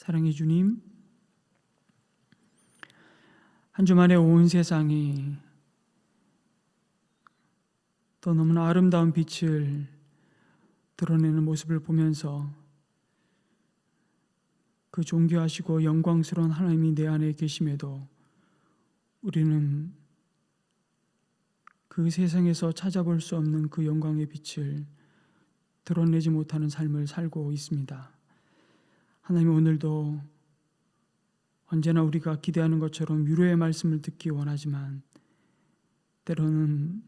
사랑의 주님, 한 주만에 온 세상이 또 너무나 아름다운 빛을 드러내는 모습을 보면서 그 존귀하시고 영광스러운 하나님이 내 안에 계심에도 우리는 그 세상에서 찾아볼 수 없는 그 영광의 빛을 드러내지 못하는 삶을 살고 있습니다. 하나님, 오늘도 언제나 우리가 기대하는 것처럼 위로의 말씀을 듣기 원하지만 때로는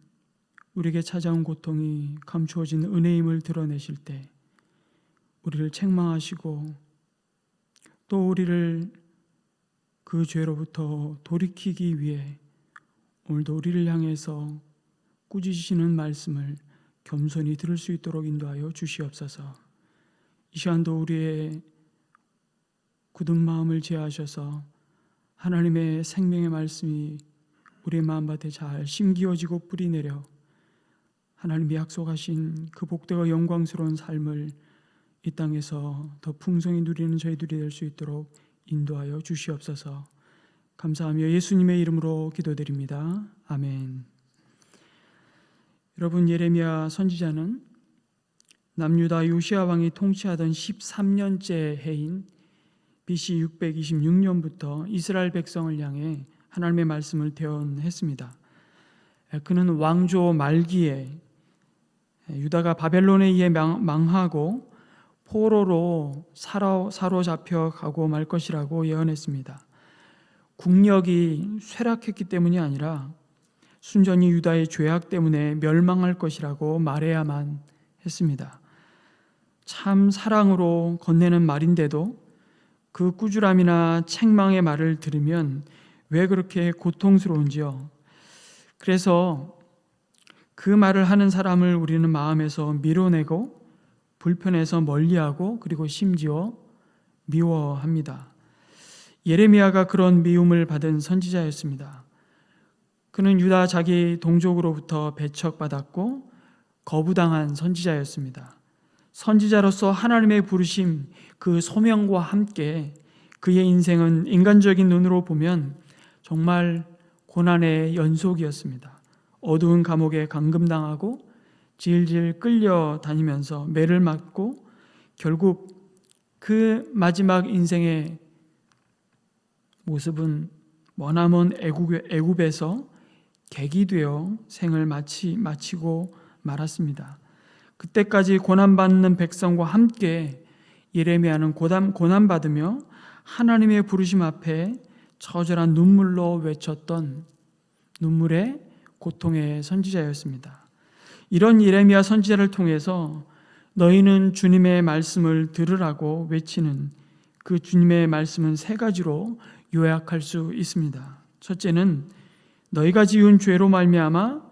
우리에게 찾아온 고통이 감추어진 은혜임을 드러내실 때 우리를 책망하시고 또 우리를 그 죄로부터 돌이키기 위해 오늘도 우리를 향해서 꾸짖으시는 말씀을 겸손히 들을 수 있도록 인도하여 주시옵소서. 이 시간도 우리의 굳은 마음을 제하셔서 하나님의 생명의 말씀이 우리의 마음밭에 잘 심기어지고 뿌리내려 하나님이 약속하신 그 복되고 영광스러운 삶을 이 땅에서 더 풍성히 누리는 저희들이 될 수 있도록 인도하여 주시옵소서. 감사하며 예수님의 이름으로 기도드립니다. 아멘. 여러분, 예레미야 선지자는 남유다 요시야 왕이 통치하던 13년째 해인 BC 626년부터 이스라엘 백성을 향해 하나님의 말씀을 대언했습니다. 그는 왕조 말기에 유다가 바벨론에 의해 망하고 포로로 사로잡혀 가고 말 것이라고 예언했습니다. 국력이 쇠락했기 때문이 아니라 순전히 유다의 죄악 때문에 멸망할 것이라고 말해야만 했습니다. 참 사랑으로 건네는 말인데도 그 꾸지람이나 책망의 말을 들으면 왜 그렇게 고통스러운지요. 그래서 그 말을 하는 사람을 우리는 마음에서 밀어내고 불편해서 멀리하고 그리고 심지어 미워합니다. 예레미야가 그런 미움을 받은 선지자였습니다. 그는 유다 자기 동족으로부터 배척받았고 거부당한 선지자였습니다. 선지자로서 하나님의 부르심, 그 소명과 함께 그의 인생은 인간적인 눈으로 보면 정말 고난의 연속이었습니다. 어두운 감옥에 감금당하고 질질 끌려다니면서 매를 맞고 결국 그 마지막 인생의 모습은 머나먼 애굽에서 객이 되어 생을 마치고 말았습니다. 그때까지 고난받는 백성과 함께 예레미야는 고난받으며 하나님의 부르심 앞에 처절한 눈물로 외쳤던 눈물의 고통의 선지자였습니다. 이런 예레미야 선지자를 통해서 너희는 주님의 말씀을 들으라고 외치는 그 주님의 말씀은 세 가지로 요약할 수 있습니다. 첫째는 너희가 지은 죄로 말미암아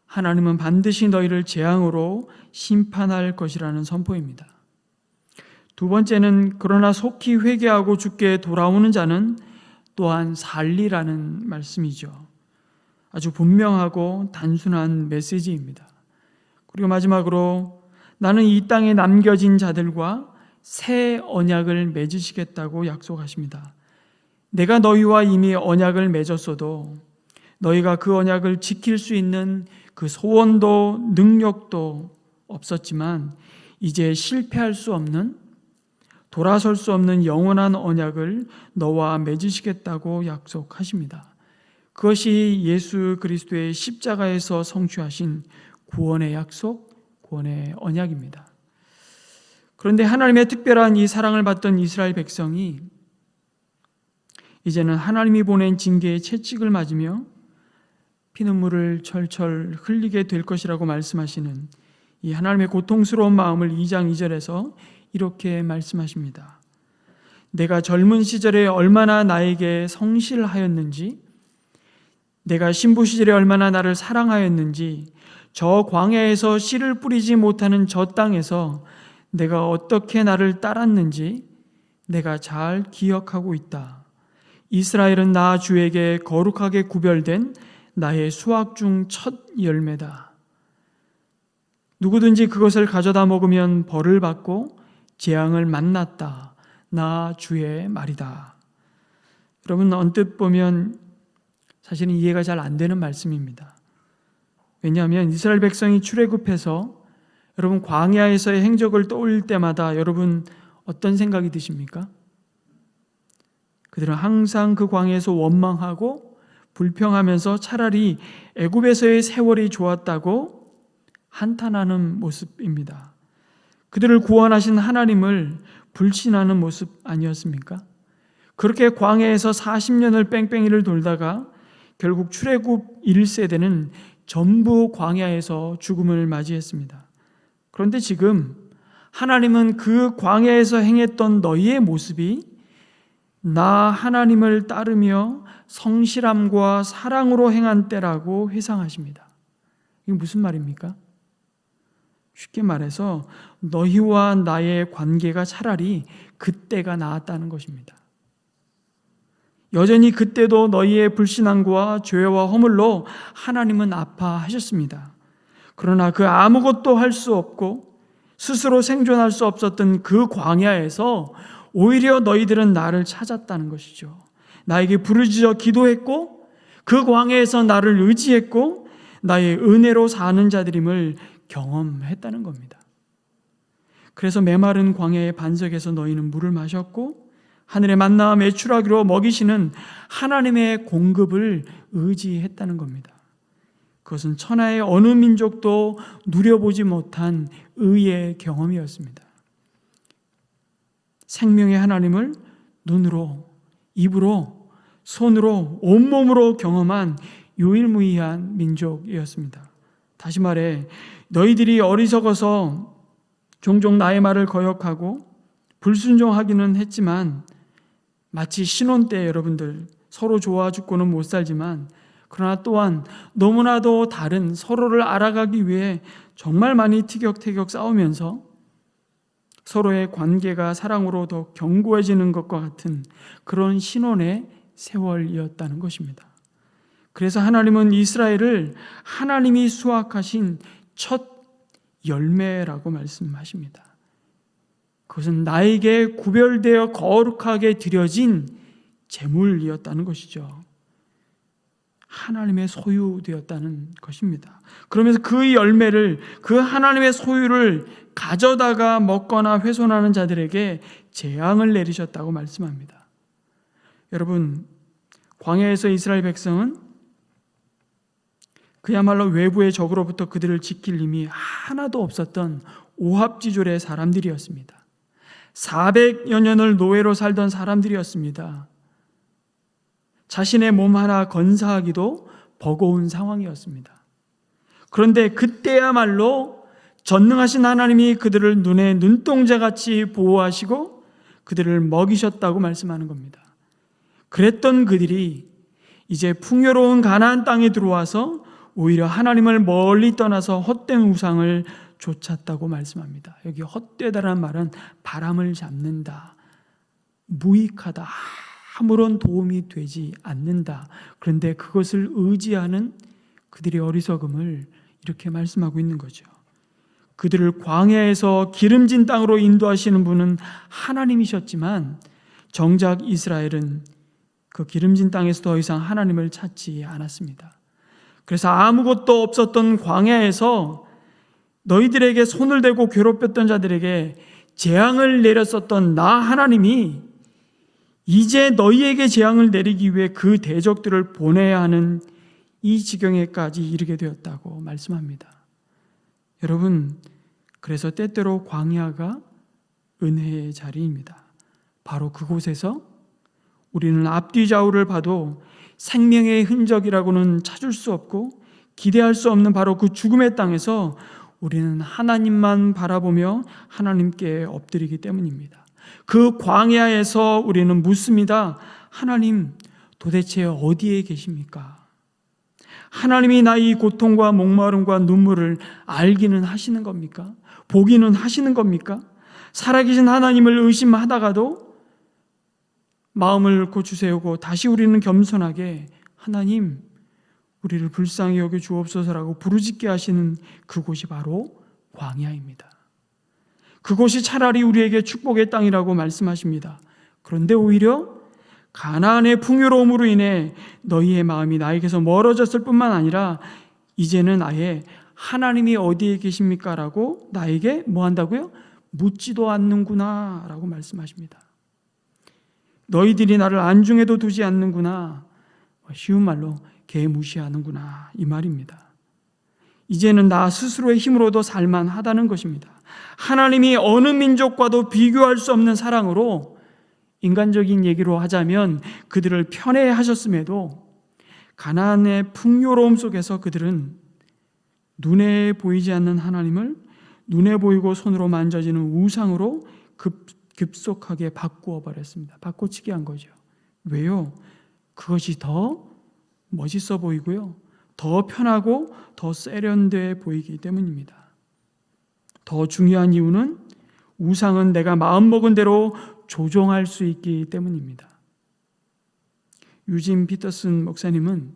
하나님은 반드시 너희를 재앙으로 심판할 것이라는 선포입니다. 두 번째는 그러나 속히 회개하고 주께 돌아오는 자는 또한 살리라는 말씀이죠. 아주 분명하고 단순한 메시지입니다. 그리고 마지막으로 나는 이 땅에 남겨진 자들과 새 언약을 맺으시겠다고 약속하십니다. 내가 너희와 이미 언약을 맺었어도 너희가 그 언약을 지킬 수 있는 그 소원도 능력도 없었지만 이제 실패할 수 없는, 돌아설 수 없는 영원한 언약을 너와 맺으시겠다고 약속하십니다. 그것이 예수 그리스도의 십자가에서 성취하신 구원의 약속, 구원의 언약입니다. 그런데 하나님의 특별한 이 사랑을 받던 이스라엘 백성이 이제는 하나님이 보낸 징계의 채찍을 맞으며 피눈물을 철철 흘리게 될 것이라고 말씀하시는 이 하나님의 고통스러운 마음을 2장 2절에서 이렇게 말씀하십니다. 내가 젊은 시절에 얼마나 나에게 성실하였는지, 내가 신부 시절에 얼마나 나를 사랑하였는지, 저 광야에서 씨를 뿌리지 못하는 저 땅에서 내가 어떻게 나를 따랐는지 내가 잘 기억하고 있다. 이스라엘은 나 주에게 거룩하게 구별된 나의 수확 중 첫 열매다. 누구든지 그것을 가져다 먹으면 벌을 받고 재앙을 만났다. 나 주의 말이다. 여러분, 언뜻 보면 사실은 이해가 잘 안 되는 말씀입니다. 왜냐하면 이스라엘 백성이 출애굽해서 여러분 광야에서의 행적을 떠올릴 때마다 여러분 어떤 생각이 드십니까? 그들은 항상 그 광야에서 원망하고 불평하면서 차라리 애굽에서의 세월이 좋았다고 한탄하는 모습입니다. 그들을 구원하신 하나님을 불신하는 모습 아니었습니까? 그렇게 광야에서 40년을 뺑뺑이를 돌다가 결국 출애굽 1세대는 전부 광야에서 죽음을 맞이했습니다. 그런데 지금 하나님은 그 광야에서 행했던 너희의 모습이 나 하나님을 따르며 성실함과 사랑으로 행한 때라고 회상하십니다. 이게 무슨 말입니까? 쉽게 말해서 너희와 나의 관계가 차라리 그때가 나았다는 것입니다. 여전히 그때도 너희의 불신앙과 죄와 허물로 하나님은 아파하셨습니다. 그러나 그 아무것도 할 수 없고 스스로 생존할 수 없었던 그 광야에서 오히려 너희들은 나를 찾았다는 것이죠. 나에게 부르짖어 기도했고 그 광야에서 나를 의지했고 나의 은혜로 사는 자들임을 경험했다는 겁니다. 그래서 메마른 광야의 반석에서 너희는 물을 마셨고 하늘의 만나와 메추라기로 먹이시는 하나님의 공급을 의지했다는 겁니다. 그것은 천하의 어느 민족도 누려보지 못한 의의 경험이었습니다. 생명의 하나님을 눈으로, 입으로, 손으로, 온몸으로 경험한 유일무이한 민족이었습니다. 다시 말해 너희들이 어리석어서 종종 나의 말을 거역하고 불순종하기는 했지만 마치 신혼 때 여러분들 서로 좋아 죽고는 못 살지만 그러나 또한 너무나도 다른 서로를 알아가기 위해 정말 많이 티격태격 싸우면서 서로의 관계가 사랑으로 더 견고해지는 것과 같은 그런 신혼의 세월이었다는 것입니다. 그래서 하나님은 이스라엘을 하나님이 수확하신 첫 열매라고 말씀하십니다. 그것은 나에게 구별되어 거룩하게 드려진 제물이었다는 것이죠. 하나님의 소유되었다는 것입니다. 그러면서 그 열매를, 그 하나님의 소유를 가져다가 먹거나 훼손하는 자들에게 재앙을 내리셨다고 말씀합니다. 여러분, 광야에서 이스라엘 백성은 그야말로 외부의 적으로부터 그들을 지킬 힘이 하나도 없었던 오합지졸의 사람들이었습니다. 400여 년을 노예로 살던 사람들이었습니다. 자신의 몸 하나 건사하기도 버거운 상황이었습니다. 그런데 그때야말로 전능하신 하나님이 그들을 눈에 눈동자같이 보호하시고 그들을 먹이셨다고 말씀하는 겁니다. 그랬던 그들이 이제 풍요로운 가나안 땅에 들어와서 오히려 하나님을 멀리 떠나서 헛된 우상을 쫓았다고 말씀합니다. 여기 헛되다라는 말은 바람을 잡는다, 무익하다, 아무런 도움이 되지 않는다. 그런데 그것을 의지하는 그들의 어리석음을 이렇게 말씀하고 있는 거죠. 그들을 광야에서 기름진 땅으로 인도하시는 분은 하나님이셨지만 정작 이스라엘은 그 기름진 땅에서 더 이상 하나님을 찾지 않았습니다. 그래서 아무것도 없었던 광야에서 너희들에게 손을 대고 괴롭혔던 자들에게 재앙을 내렸었던 나 하나님이 이제 너희에게 재앙을 내리기 위해 그 대적들을 보내야 하는 이 지경에까지 이르게 되었다고 말씀합니다. 여러분, 그래서 때때로 광야가 은혜의 자리입니다. 바로 그곳에서 우리는 앞뒤 좌우를 봐도 생명의 흔적이라고는 찾을 수 없고 기대할 수 없는 바로 그 죽음의 땅에서 우리는 하나님만 바라보며 하나님께 엎드리기 때문입니다. 그 광야에서 우리는 묻습니다. 하나님, 도대체 어디에 계십니까? 하나님이 나의 고통과 목마름과 눈물을 알기는 하시는 겁니까? 보기는 하시는 겁니까? 살아계신 하나님을 의심하다가도 마음을 고추세우고 다시 우리는 겸손하게 하나님, 우리를 불쌍히 여겨 주옵소서라고 부르짖게 하시는 그곳이 바로 광야입니다. 그곳이 차라리 우리에게 축복의 땅이라고 말씀하십니다. 그런데 오히려 가나안의 풍요로움으로 인해 너희의 마음이 나에게서 멀어졌을 뿐만 아니라 이제는 아예 하나님이 어디에 계십니까? 라고 나에게 뭐 한다고요? 묻지도 않는구나 라고 말씀하십니다. 너희들이 나를 안중에도 두지 않는구나. 쉬운 말로 개무시하는구나 이 말입니다. 이제는 나 스스로의 힘으로도 살만하다는 것입니다. 하나님이 어느 민족과도 비교할 수 없는 사랑으로, 인간적인 얘기로 하자면 그들을 편애하셨음에도 가나안의 풍요로움 속에서 그들은 눈에 보이지 않는 하나님을 눈에 보이고 손으로 만져지는 우상으로 급속하게 바꾸어 버렸습니다. 바꿔치기 한 거죠. 왜요? 그것이 더 멋있어 보이고요, 더 편하고 더 세련돼 보이기 때문입니다. 더 중요한 이유는 우상은 내가 마음먹은 대로 조종할 수 있기 때문입니다. 유진 피터슨 목사님은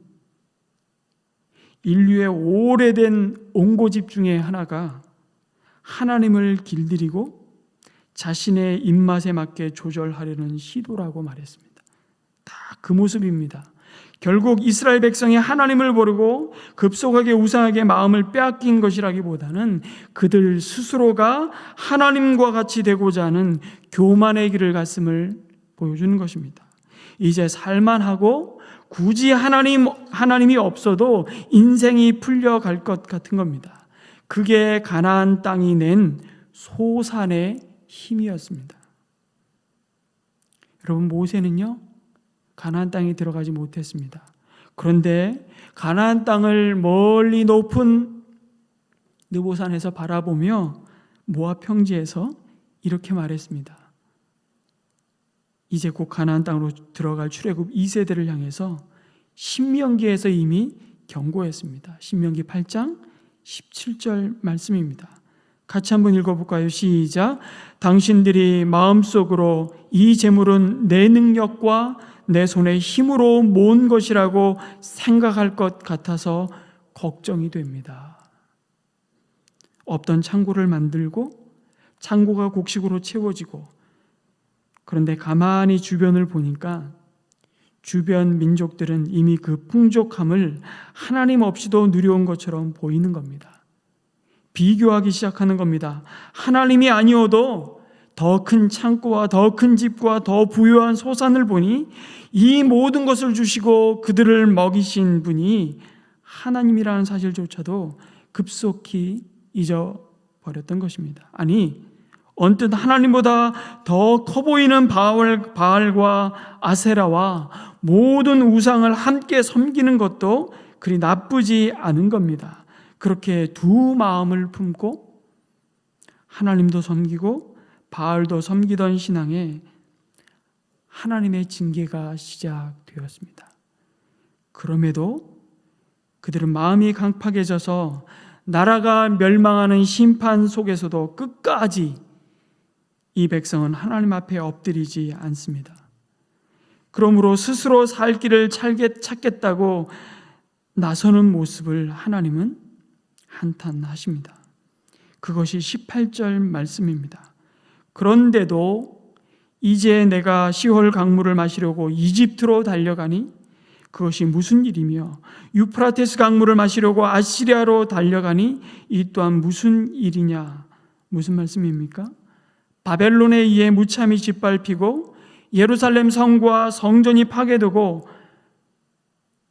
인류의 오래된 온고집 중에 하나가 하나님을 길들이고 자신의 입맛에 맞게 조절하려는 시도라고 말했습니다. 다 그 모습입니다. 결국 이스라엘 백성이 하나님을 모르고 급속하게 우상에게 마음을 빼앗긴 것이라기보다는 그들 스스로가 하나님과 같이 되고자 하는 교만의 길을 갔음을 보여주는 것입니다. 이제 살만하고 굳이 하나님이 없어도 인생이 풀려갈 것 같은 겁니다. 그게 가나안 땅이 낸 소산의 힘이었습니다. 여러분, 모세는요 가나안 땅에 들어가지 못했습니다. 그런데 가나안 땅을 멀리 높은 느보산에서 바라보며 모압 평지에서 이렇게 말했습니다. 이제 곧 가나안 땅으로 들어갈 출애굽 2세대를 향해서 신명기에서 이미 경고했습니다. 신명기 8장 17절 말씀입니다. 같이 한번 읽어볼까요? 시작. 당신들이 마음속으로 이 재물은 내 능력과 내 손의 힘으로 모은 것이라고 생각할 것 같아서 걱정이 됩니다. 없던 창고를 만들고 창고가 곡식으로 채워지고, 그런데 가만히 주변을 보니까 주변 민족들은 이미 그 풍족함을 하나님 없이도 누려온 것처럼 보이는 겁니다. 비교하기 시작하는 겁니다. 하나님이 아니어도 더 큰 창고와 더 큰 집과 더 부유한 소산을 보니 이 모든 것을 주시고 그들을 먹이신 분이 하나님이라는 사실조차도 급속히 잊어버렸던 것입니다. 아니, 언뜻 하나님보다 더 커 보이는 바알과 아세라와 모든 우상을 함께 섬기는 것도 그리 나쁘지 않은 겁니다. 그렇게 두 마음을 품고 하나님도 섬기고 바알도 섬기던 신앙에 하나님의 징계가 시작되었습니다. 그럼에도 그들은 마음이 강팍해져서 나라가 멸망하는 심판 속에서도 끝까지 이 백성은 하나님 앞에 엎드리지 않습니다. 그러므로 스스로 살 길을 찾겠다고 나서는 모습을 하나님은 한탄하십니다. 그것이 18절 말씀입니다. 그런데도 이제 내가 시홀 강물을 마시려고 이집트로 달려가니 그것이 무슨 일이며, 유프라테스 강물을 마시려고 아시리아로 달려가니 이 또한 무슨 일이냐. 무슨 말씀입니까? 바벨론에 의해 무참히 짓밟히고 예루살렘 성과 성전이 파괴되고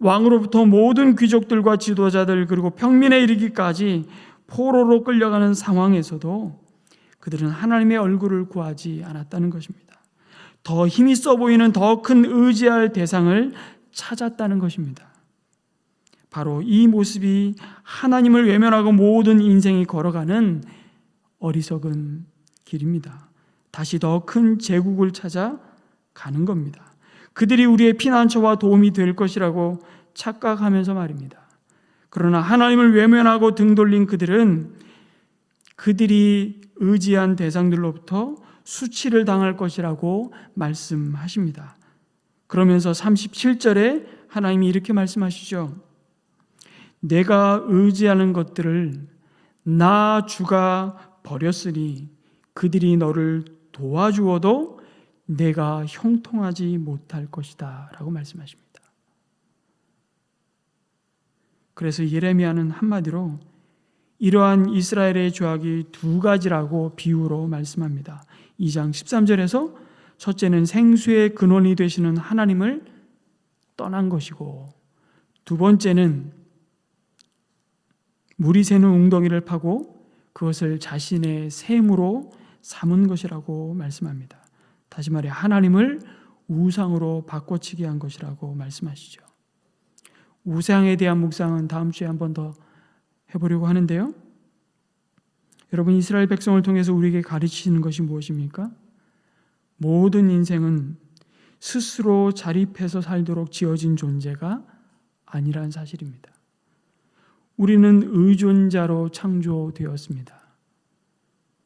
왕으로부터 모든 귀족들과 지도자들 그리고 평민에 이르기까지 포로로 끌려가는 상황에서도 그들은 하나님의 얼굴을 구하지 않았다는 것입니다. 더 힘이 써 보이는 더 큰 의지할 대상을 찾았다는 것입니다. 바로 이 모습이 하나님을 외면하고 모든 인생이 걸어가는 어리석은 길입니다. 다시 더 큰 제국을 찾아 가는 겁니다. 그들이 우리의 피난처와 도움이 될 것이라고 착각하면서 말입니다. 그러나 하나님을 외면하고 등 돌린 그들은 그들이 의지한 대상들로부터 수치를 당할 것이라고 말씀하십니다. 그러면서 37절에 하나님이 이렇게 말씀하시죠. 내가 의지하는 것들을 나 주가 버렸으니 그들이 너를 도와주어도 내가 형통하지 못할 것이다 라고 말씀하십니다. 그래서 예레미야는 한마디로 이러한 이스라엘의 죄악이 두 가지라고 비유로 말씀합니다. 2장 13절에서 첫째는 생수의 근원이 되시는 하나님을 떠난 것이고, 두 번째는 물이 새는 웅덩이를 파고 그것을 자신의 샘으로 삼은 것이라고 말씀합니다. 다시 말해 하나님을 우상으로 바꿔치기 한 것이라고 말씀하시죠. 우상에 대한 묵상은 다음 주에 한 번 더 해보려고 하는데요. 여러분, 이스라엘 백성을 통해서 우리에게 가르치시는 것이 무엇입니까? 모든 인생은 스스로 자립해서 살도록 지어진 존재가 아니란 사실입니다. 우리는 의존자로 창조되었습니다.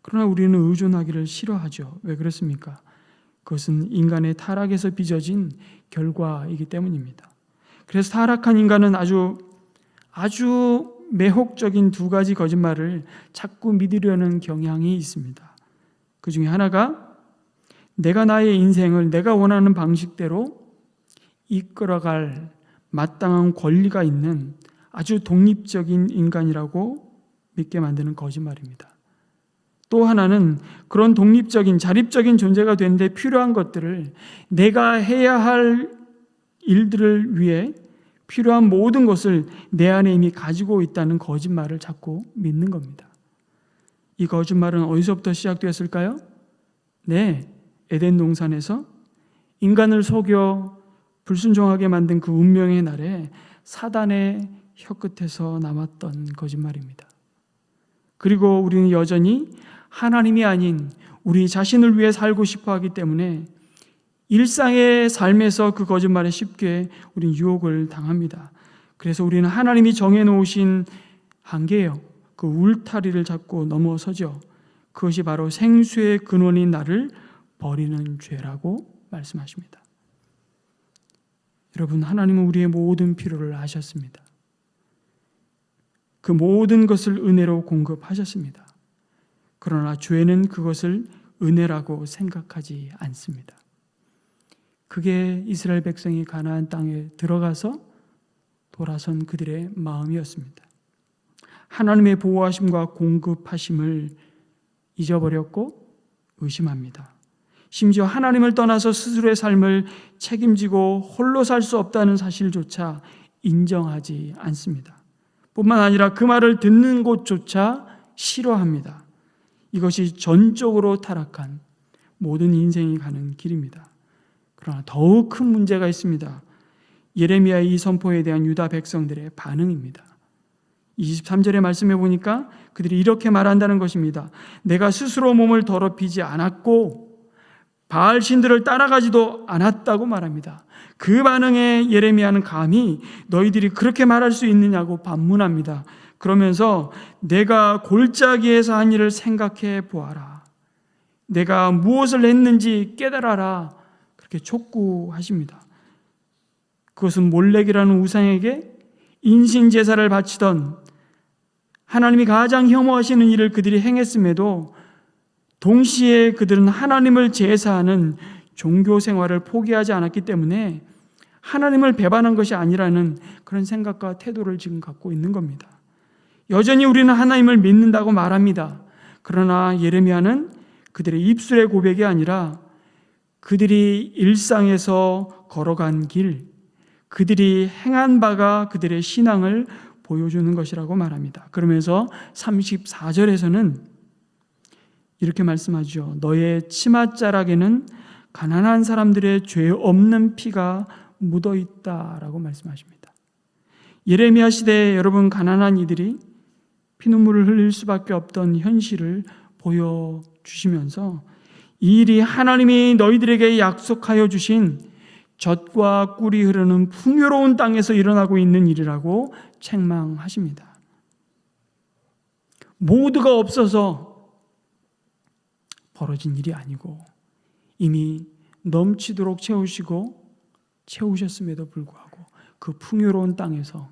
그러나 우리는 의존하기를 싫어하죠. 왜 그렇습니까? 그것은 인간의 타락에서 빚어진 결과이기 때문입니다. 그래서 타락한 인간은 아주 매혹적인 두 가지 거짓말을 자꾸 믿으려는 경향이 있습니다. 그 중에 하나가 내가 나의 인생을 내가 원하는 방식대로 이끌어갈 마땅한 권리가 있는 아주 독립적인 인간이라고 믿게 만드는 거짓말입니다. 또 하나는 그런 독립적인 자립적인 존재가 되는데 필요한 것들을 내가 해야 할 일들을 위해 필요한 모든 것을 내 안에 이미 가지고 있다는 거짓말을 자꾸 믿는 겁니다. 이 거짓말은 어디서부터 시작되었을까요? 네, 에덴 동산에서 인간을 속여 불순종하게 만든 그 운명의 날에 사단의 혀끝에서 남았던 거짓말입니다. 그리고 우리는 여전히 하나님이 아닌 우리 자신을 위해 살고 싶어 하기 때문에 일상의 삶에서 그 거짓말에 쉽게 우리는 유혹을 당합니다. 그래서 우리는 하나님이 정해놓으신 한계예요. 그 울타리를 잡고 넘어서죠. 그것이 바로 생수의 근원인 나를 버리는 죄라고 말씀하십니다. 여러분, 하나님은 우리의 모든 필요를 아셨습니다. 그 모든 것을 은혜로 공급하셨습니다. 그러나 죄는 그것을 은혜라고 생각하지 않습니다. 그게 이스라엘 백성이 가나안 땅에 들어가서 돌아선 그들의 마음이었습니다. 하나님의 보호하심과 공급하심을 잊어버렸고 의심합니다. 심지어 하나님을 떠나서 스스로의 삶을 책임지고 홀로 살 수 없다는 사실조차 인정하지 않습니다. 뿐만 아니라 그 말을 듣는 곳조차 싫어합니다. 이것이 전적으로 타락한 모든 인생이 가는 길입니다. 그러나 더욱 큰 문제가 있습니다. 예레미야의 이 선포에 대한 유다 백성들의 반응입니다. 23절의 말씀해 보니까 그들이 이렇게 말한다는 것입니다. 내가 스스로 몸을 더럽히지 않았고 바알 신들을 따라가지도 않았다고 말합니다. 그 반응에 예레미야는 감히 너희들이 그렇게 말할 수 있느냐고 반문합니다. 그러면서 내가 골짜기에서 한 일을 생각해 보아라. 내가 무엇을 했는지 깨달아라. 그렇게 촉구하십니다. 그것은 몰렉이라는 우상에게 인신제사를 바치던 하나님이 가장 혐오하시는 일을 그들이 행했음에도 동시에 그들은 하나님을 제사하는 종교 생활을 포기하지 않았기 때문에 하나님을 배반한 것이 아니라는 그런 생각과 태도를 지금 갖고 있는 겁니다. 여전히 우리는 하나님을 믿는다고 말합니다. 그러나 예레미야는 그들의 입술의 고백이 아니라 그들이 일상에서 걸어간 길, 그들이 행한 바가 그들의 신앙을 보여주는 것이라고 말합니다. 그러면서 34절에서는 이렇게 말씀하죠. 너의 치맛자락에는 가난한 사람들의 죄 없는 피가 묻어 있다라고 말씀하십니다. 예레미야 시대에 여러분, 가난한 이들이 피눈물을 흘릴 수밖에 없던 현실을 보여주시면서 이 일이 하나님이 너희들에게 약속하여 주신 젖과 꿀이 흐르는 풍요로운 땅에서 일어나고 있는 일이라고 책망하십니다. 모두가 없어서 벌어진 일이 아니고 이미 넘치도록 채우셨음에도 불구하고 그 풍요로운 땅에서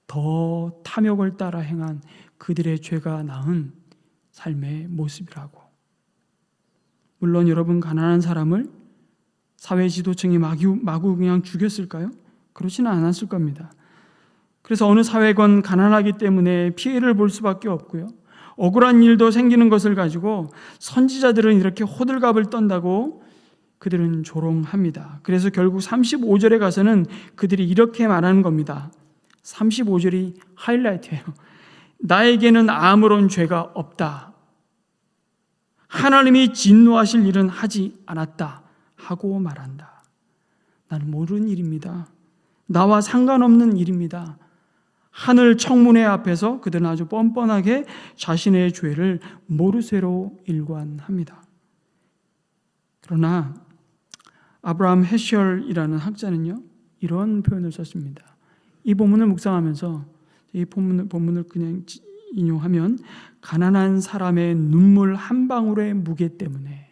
더 탐욕을 따라 행한 그들의 죄가 낳은 삶의 모습이라고. 물론 여러분, 가난한 사람을 사회 지도층이 마구 그냥 죽였을까요? 그렇지는 않았을 겁니다. 그래서 어느 사회건 가난하기 때문에 피해를 볼 수밖에 없고요. 억울한 일도 생기는 것을 가지고 선지자들은 이렇게 호들갑을 떤다고 그들은 조롱합니다. 그래서 결국 35절에 가서는 그들이 이렇게 말하는 겁니다. 35절이 하이라이트예요. 나에게는 아무런 죄가 없다. 하나님이 진노하실 일은 하지 않았다 하고 말한다. 나는 모르는 일입니다. 나와 상관없는 일입니다. 하늘 청문회 앞에서 그들은 아주 뻔뻔하게 자신의 죄를 모르쇠로 일관합니다. 그러나 아브라함 헤셜이라는 학자는요, 이런 표현을 썼습니다. 이 본문을 묵상하면서 이 본문을 그냥 인용하면, 가난한 사람의 눈물 한 방울의 무게 때문에,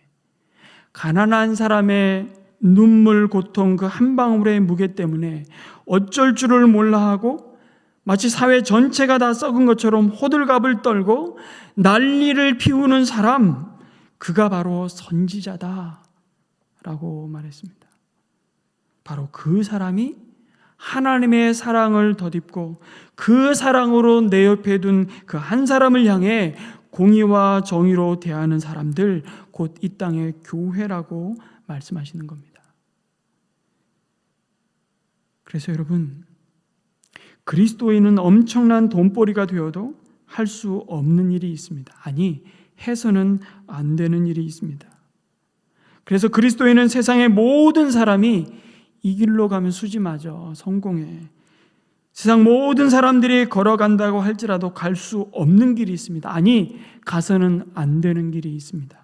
가난한 사람의 눈물 고통 그 한 방울의 무게 때문에 어쩔 줄을 몰라 하고 마치 사회 전체가 다 썩은 것처럼 호들갑을 떨고 난리를 피우는 사람, 그가 바로 선지자다 라고 말했습니다. 바로 그 사람이 하나님의 사랑을 덧입고 그 사랑으로 내 옆에 둔 그 한 사람을 향해 공의와 정의로 대하는 사람들, 곧 이 땅의 교회라고 말씀하시는 겁니다. 그래서 여러분, 그리스도인은 엄청난 돈벌이가 되어도 할 수 없는 일이 있습니다. 아니, 해서는 안 되는 일이 있습니다. 그래서 그리스도인은 세상의 모든 사람이 이 길로 가면 수지 맞아, 성공해. 세상 모든 사람들이 걸어간다고 할지라도 갈 수 없는 길이 있습니다. 아니, 가서는 안 되는 길이 있습니다.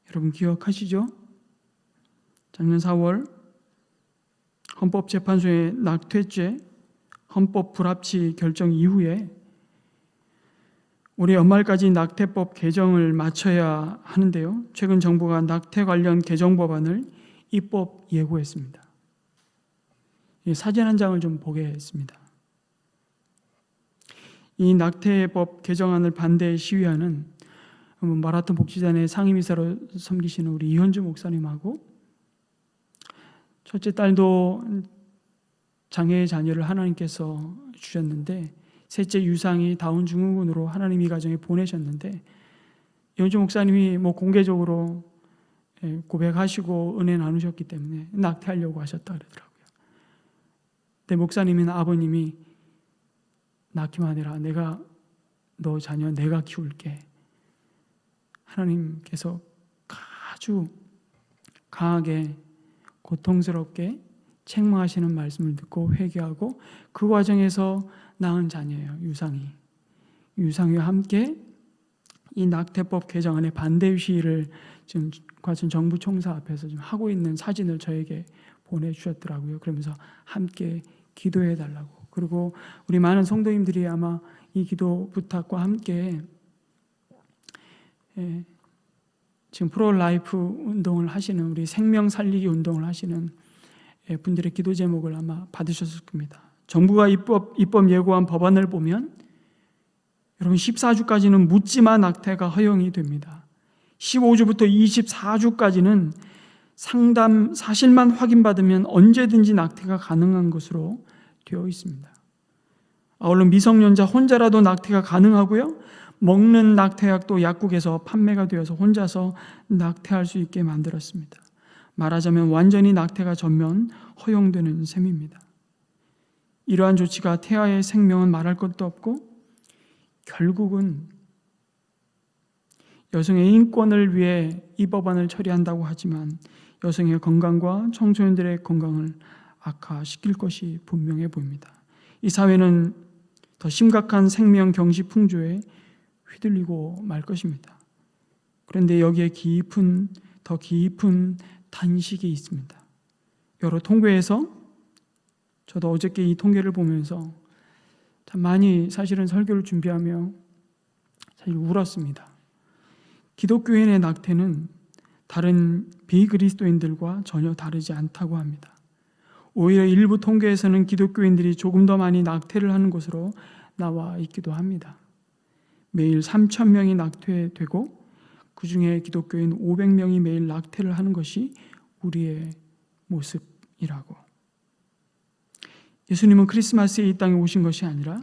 여러분 기억하시죠? 작년 4월 헌법재판소의 낙태죄 헌법 불합치 결정 이후에 올해 연말까지 낙태법 개정을 마쳐야 하는데요. 최근 정부가 낙태 관련 개정 법안을 입법 예고했습니다. 사진 한 장을 좀 보게 했습니다. 이 낙태법 개정안을 반대 시위하는 마라톤 복지단의 상임이사로 섬기시는 우리 이현주 목사님하고, 첫째 딸도 장애의 자녀를 하나님께서 주셨는데 셋째 유상이 다운 증후군으로 하나님 이 가정에 보내셨는데, 이현주 목사님이 공개적으로 고백하시고 은혜 나누셨기 때문에 낙태하려고 하셨다 그러더라고요. 근데 목사님이나 아버님이 낳기만 해라, 내가 너 자녀 내가 키울게. 하나님께서 아주 강하게 고통스럽게 책망하시는 말씀을 듣고 회개하고 그 과정에서 낳은 자녀예요. 유상이와 함께 이 낙태법 개정안의 반대 시위를 지금 과천 정부 총사 앞에서 지금 하고 있는 사진을 저에게 보내주셨더라고요. 그러면서 함께 기도해 달라고. 그리고 우리 많은 성도님들이 아마 이 기도 부탁과 함께 지금 프로라이프 운동을 하시는, 우리 생명 살리기 운동을 하시는 분들의 기도 제목을 아마 받으셨을 겁니다. 정부가 입법 예고한 법안을 보면 여러분 14주까지는 묻지마 낙태가 허용이 됩니다. 15주부터 24주까지는 상담 사실만 확인받으면 언제든지 낙태가 가능한 것으로 되어 있습니다. 아울러 미성년자 혼자라도 낙태가 가능하고요, 먹는 낙태약도 약국에서 판매가 되어서 혼자서 낙태할 수 있게 만들었습니다. 말하자면 완전히 낙태가 전면 허용되는 셈입니다. 이러한 조치가 태아의 생명은 말할 것도 없고 결국은 여성의 인권을 위해 이 법안을 처리한다고 하지만 여성의 건강과 청소년들의 건강을 악화시킬 것이 분명해 보입니다. 이 사회는 더 심각한 생명 경시 풍조에 휘둘리고 말 것입니다. 그런데 여기에 더 깊은 단식이 있습니다. 여러 통계에서 저도 어저께 이 통계를 보면서 참 많이 사실은 설교를 준비하며 사실 울었습니다. 기독교인의 낙태는 다른 비그리스도인들과 전혀 다르지 않다고 합니다. 오히려 일부 통계에서는 기독교인들이 조금 더 많이 낙태를 하는 것으로 나와 있기도 합니다. 매일 3,000명이 낙태되고 그 중에 기독교인 500명이 매일 낙태를 하는 것이 우리의 모습이라고. 예수님은 크리스마스에 이 땅에 오신 것이 아니라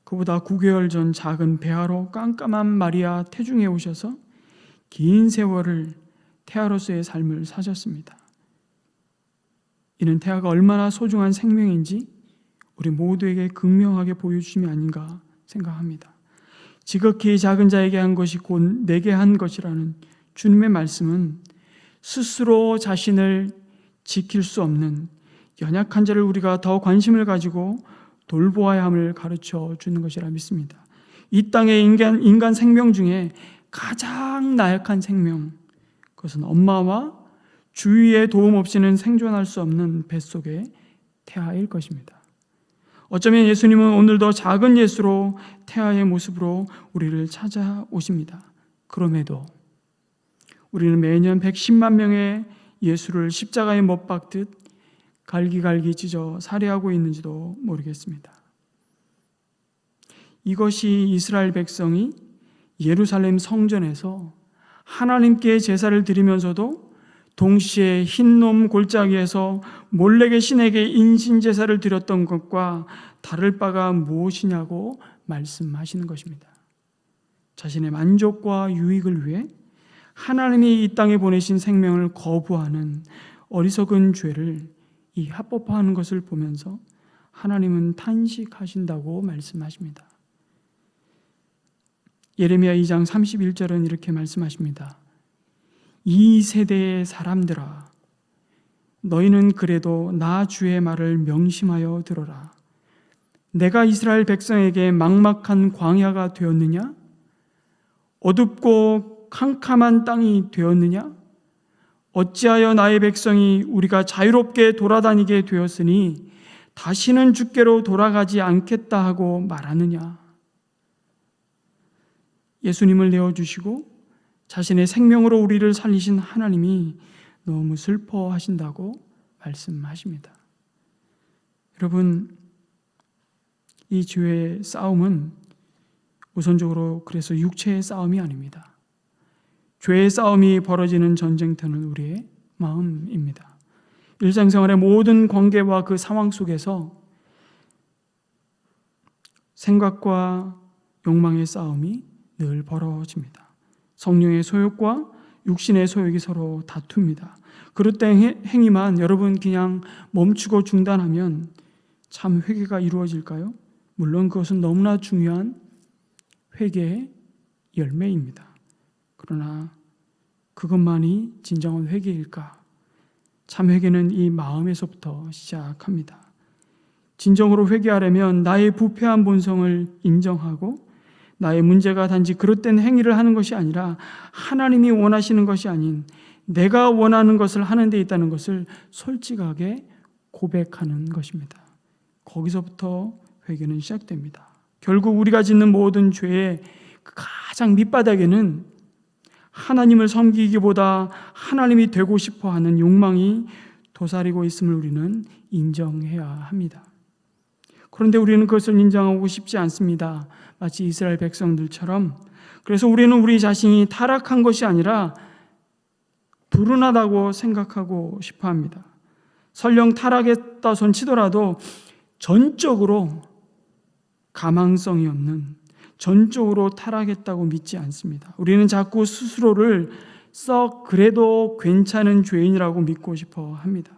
그보다 9개월 전 작은 배아로 깜깜한 마리아 태중에 오셔서 긴 세월을 태아로서의 삶을 사셨습니다. 이는 태아가 얼마나 소중한 생명인지 우리 모두에게 극명하게 보여주심이 아닌가 생각합니다. 지극히 작은 자에게 한 것이 곧 내게 한 것이라는 주님의 말씀은 스스로 자신을 지킬 수 없는 연약한 자를 우리가 더 관심을 가지고 돌보아야 함을 가르쳐 주는 것이라 믿습니다. 이 땅의 인간 생명 중에 가장 나약한 생명, 그것은 엄마와 주위의 도움 없이는 생존할 수 없는 뱃속의 태아일 것입니다. 어쩌면 예수님은 오늘도 작은 예수로 태아의 모습으로 우리를 찾아오십니다. 그럼에도 우리는 매년 110만 명의 예수를 십자가에 못 박듯 갈기갈기 찢어 살해하고 있는지도 모르겠습니다. 이것이 이스라엘 백성이 예루살렘 성전에서 하나님께 제사를 드리면서도 동시에 흰놈 골짜기에서 몰렉의 신에게 인신제사를 드렸던 것과 다를 바가 무엇이냐고 말씀하시는 것입니다. 자신의 만족과 유익을 위해 하나님이 이 땅에 보내신 생명을 거부하는 어리석은 죄를 이 합법화하는 것을 보면서 하나님은 탄식하신다고 말씀하십니다. 예레미야 2장 31절은 이렇게 말씀하십니다. 이 세대의 사람들아, 너희는 그래도 나 주의 말을 명심하여 들어라. 내가 이스라엘 백성에게 막막한 광야가 되었느냐? 어둡고 캄캄한 땅이 되었느냐? 어찌하여 나의 백성이 우리가 자유롭게 돌아다니게 되었으니 다시는 주께로 돌아가지 않겠다 하고 말하느냐? 예수님을 내어주시고 자신의 생명으로 우리를 살리신 하나님이 너무 슬퍼하신다고 말씀하십니다. 여러분, 이 죄의 싸움은 우선적으로 그래서 육체의 싸움이 아닙니다. 죄의 싸움이 벌어지는 전쟁터는 우리의 마음입니다. 일상생활의 모든 관계와 그 상황 속에서 생각과 욕망의 싸움이 늘 벌어집니다. 성령의 소욕과 육신의 소욕이 서로 다툽니다. 그릇된 행위만 여러분 그냥 멈추고 중단하면 참 회개가 이루어질까요? 물론 그것은 너무나 중요한 회개의 열매입니다. 그러나 그것만이 진정한 회개일까? 참 회개는 이 마음에서부터 시작합니다. 진정으로 회개하려면 나의 부패한 본성을 인정하고 나의 문제가 단지 그릇된 행위를 하는 것이 아니라 하나님이 원하시는 것이 아닌 내가 원하는 것을 하는 데 있다는 것을 솔직하게 고백하는 것입니다. 거기서부터 회개는 시작됩니다. 결국 우리가 짓는 모든 죄의 가장 밑바닥에는 하나님을 섬기기보다 하나님이 되고 싶어하는 욕망이 도사리고 있음을 우리는 인정해야 합니다. 그런데 우리는 그것을 인정하고 싶지 않습니다. 마치 이스라엘 백성들처럼. 그래서 우리는 우리 자신이 타락한 것이 아니라 불운하다고 생각하고 싶어 합니다. 설령 타락했다 손 치더라도 전적으로 가망성이 없는, 전적으로 타락했다고 믿지 않습니다. 우리는 자꾸 스스로를 썩 그래도 괜찮은 죄인이라고 믿고 싶어 합니다.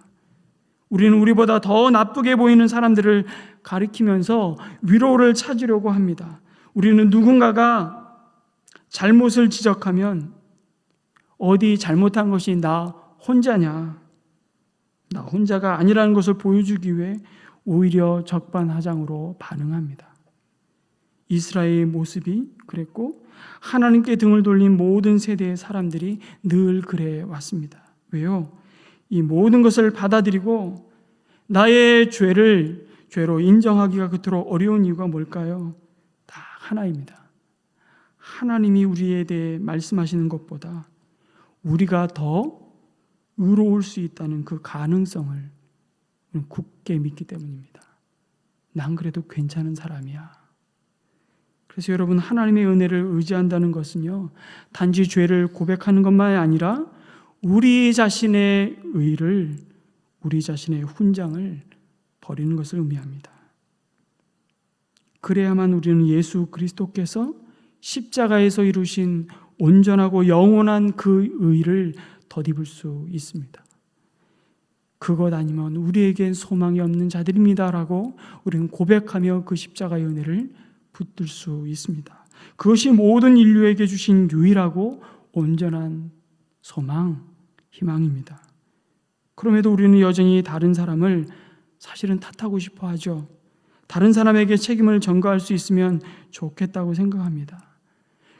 우리는 우리보다 더 나쁘게 보이는 사람들을 가리키면서 위로를 찾으려고 합니다. 우리는 누군가가 잘못을 지적하면 어디 잘못한 것이 나 혼자냐, 나 혼자가 아니라는 것을 보여주기 위해 오히려 적반하장으로 반응합니다. 이스라엘의 모습이 그랬고 하나님께 등을 돌린 모든 세대의 사람들이 늘 그래 왔습니다. 왜요? 이 모든 것을 받아들이고 나의 죄로 인정하기가 그토록 어려운 이유가 뭘까요? 다 하나입니다. 하나님이 우리에 대해 말씀하시는 것보다 우리가 더 의로울 수 있다는 그 가능성을 굳게 믿기 때문입니다. 난 그래도 괜찮은 사람이야. 그래서 여러분, 하나님의 은혜를 의지한다는 것은요, 단지 죄를 고백하는 것만이 아니라 우리 자신의 의를, 우리 자신의 훈장을 버리는 것을 의미합니다. 그래야만 우리는 예수 그리스도께서 십자가에서 이루신 온전하고 영원한 그 의를 덧입을 수 있습니다. 그것 아니면 우리에겐 소망이 없는 자들입니다라고 우리는 고백하며 그 십자가의 은혜를 붙들 수 있습니다. 그것이 모든 인류에게 주신 유일하고 온전한 소망, 희망입니다. 그럼에도 우리는 여전히 다른 사람을 사실은 탓하고 싶어 하죠. 다른 사람에게 책임을 전가할 수 있으면 좋겠다고 생각합니다.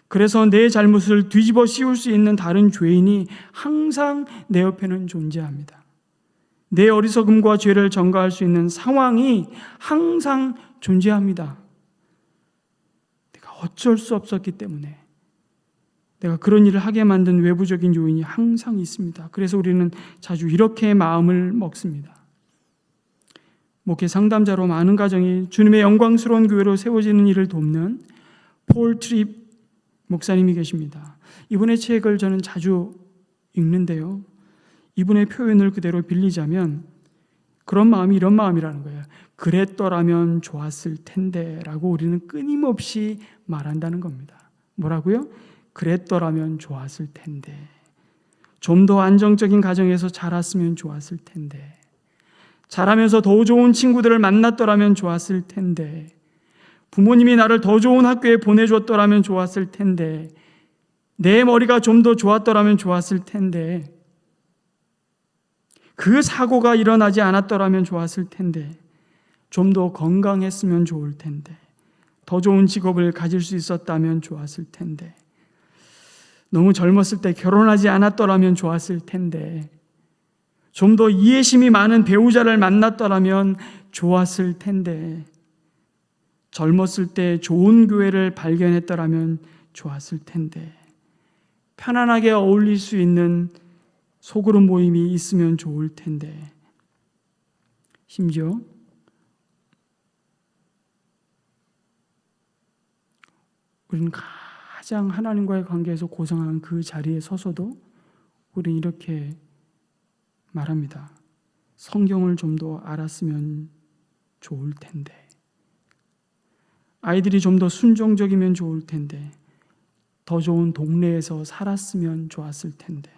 그래서 내 잘못을 뒤집어 씌울 수 있는 다른 죄인이 항상 내 옆에는 존재합니다. 내 어리석음과 죄를 전가할 수 있는 상황이 항상 존재합니다. 내가 어쩔 수 없었기 때문에 내가 그런 일을 하게 만든 외부적인 요인이 항상 있습니다. 그래서 우리는 자주 이렇게 마음을 먹습니다. 목회 상담자로 많은 가정이 주님의 영광스러운 교회로 세워지는 일을 돕는 폴 트립 목사님이 계십니다. 이분의 책을 저는 자주 읽는데요. 이분의 표현을 그대로 빌리자면 그런 마음이 이런 마음이라는 거예요. 그랬더라면 좋았을 텐데 라고 우리는 끊임없이 말한다는 겁니다. 뭐라고요? 그랬더라면 좋았을 텐데, 좀 더 안정적인 가정에서 자랐으면 좋았을 텐데, 자라면서 더 좋은 친구들을 만났더라면 좋았을 텐데, 부모님이 나를 더 좋은 학교에 보내줬더라면 좋았을 텐데, 내 머리가 좀 더 좋았더라면 좋았을 텐데, 그 사고가 일어나지 않았더라면 좋았을 텐데, 좀 더 건강했으면 좋을 텐데, 더 좋은 직업을 가질 수 있었다면 좋았을 텐데, 너무 젊었을 때 결혼하지 않았더라면 좋았을 텐데, 좀 더 이해심이 많은 배우자를 만났더라면 좋았을 텐데, 젊었을 때 좋은 교회를 발견했더라면 좋았을 텐데, 편안하게 어울릴 수 있는 소그룹 모임이 있으면 좋을 텐데, 심지어 우리는 가장 하나님과의 관계에서 고생하는 그 자리에 서서도 우리는 이렇게 말합니다. 성경을 좀 더 알았으면 좋을 텐데, 아이들이 좀 더 순종적이면 좋을 텐데, 더 좋은 동네에서 살았으면 좋았을 텐데,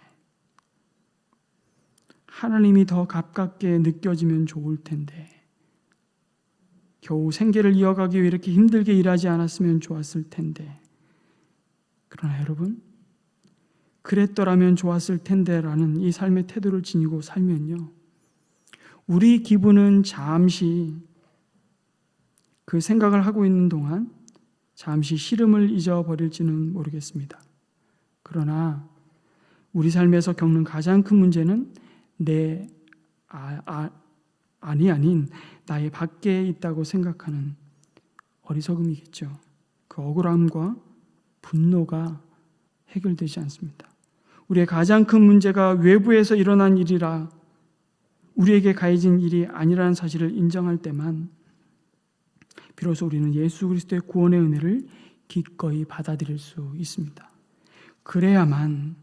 하나님이 더 가깝게 느껴지면 좋을 텐데, 겨우 생계를 이어가기 위해 이렇게 힘들게 일하지 않았으면 좋았을 텐데. 그러나 여러분, 그랬더라면 좋았을 텐데라는 이 삶의 태도를 지니고 살면요, 우리 기분은 잠시 그 생각을 하고 있는 동안 잠시 시름을 잊어버릴지는 모르겠습니다. 그러나 우리 삶에서 겪는 가장 큰 문제는 내 안이 아닌 나의 밖에 있다고 생각하는 어리석음이겠죠. 그 억울함과 분노가 해결되지 않습니다. 우리의 가장 큰 문제가 외부에서 일어난 일이라 우리에게 가해진 일이 아니라는 사실을 인정할 때만 비로소 우리는 예수 그리스도의 구원의 은혜를 기꺼이 받아들일 수 있습니다. 그래야만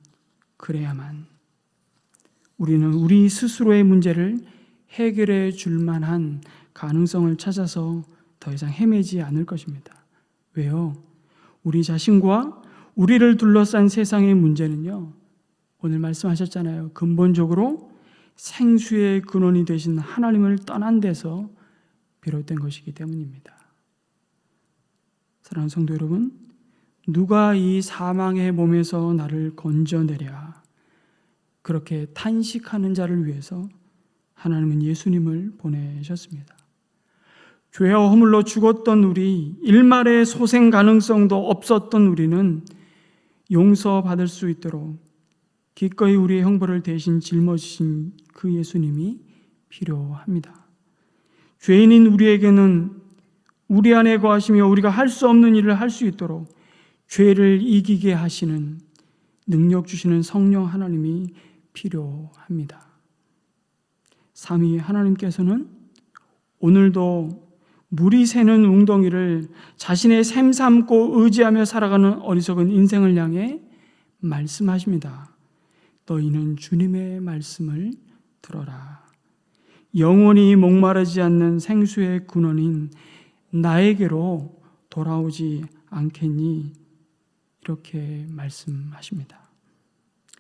우리는 우리 스스로의 문제를 해결해 줄 만한 가능성을 찾아서 더 이상 헤매지 않을 것입니다. 왜요? 우리 자신과 우리를 둘러싼 세상의 문제는요, 오늘 말씀하셨잖아요. 근본적으로 생수의 근원이 되신 하나님을 떠난 데서 비롯된 것이기 때문입니다. 사랑하는 성도 여러분, 누가 이 사망의 몸에서 나를 건져내랴, 그렇게 탄식하는 자를 위해서 하나님은 예수님을 보내셨습니다. 죄와 허물로 죽었던 우리, 일말의 소생 가능성도 없었던 우리는 용서받을 수 있도록 기꺼이 우리의 형벌을 대신 짊어지신 그 예수님이 필요합니다. 죄인인 우리에게는 우리 안에 거하시며 우리가 할 수 없는 일을 할 수 있도록 죄를 이기게 하시는 능력 주시는 성령 하나님이 필요합니다. 삼위 하나님께서는 오늘도 물이 새는 웅덩이를 자신의 샘 삼고 의지하며 살아가는 어리석은 인생을 향해 말씀하십니다. 너희는 주님의 말씀을 들어라. 영원히 목마르지 않는 생수의 근원인 나에게로 돌아오지 않겠니? 이렇게 말씀하십니다.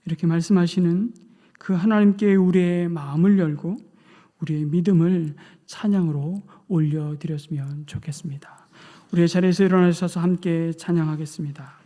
이렇게 말씀하시는 그 하나님께 우리의 마음을 열고 우리의 믿음을 찬양으로 올려드렸으면 좋겠습니다. 우리의 자리에서 일어나셔서 함께 찬양하겠습니다.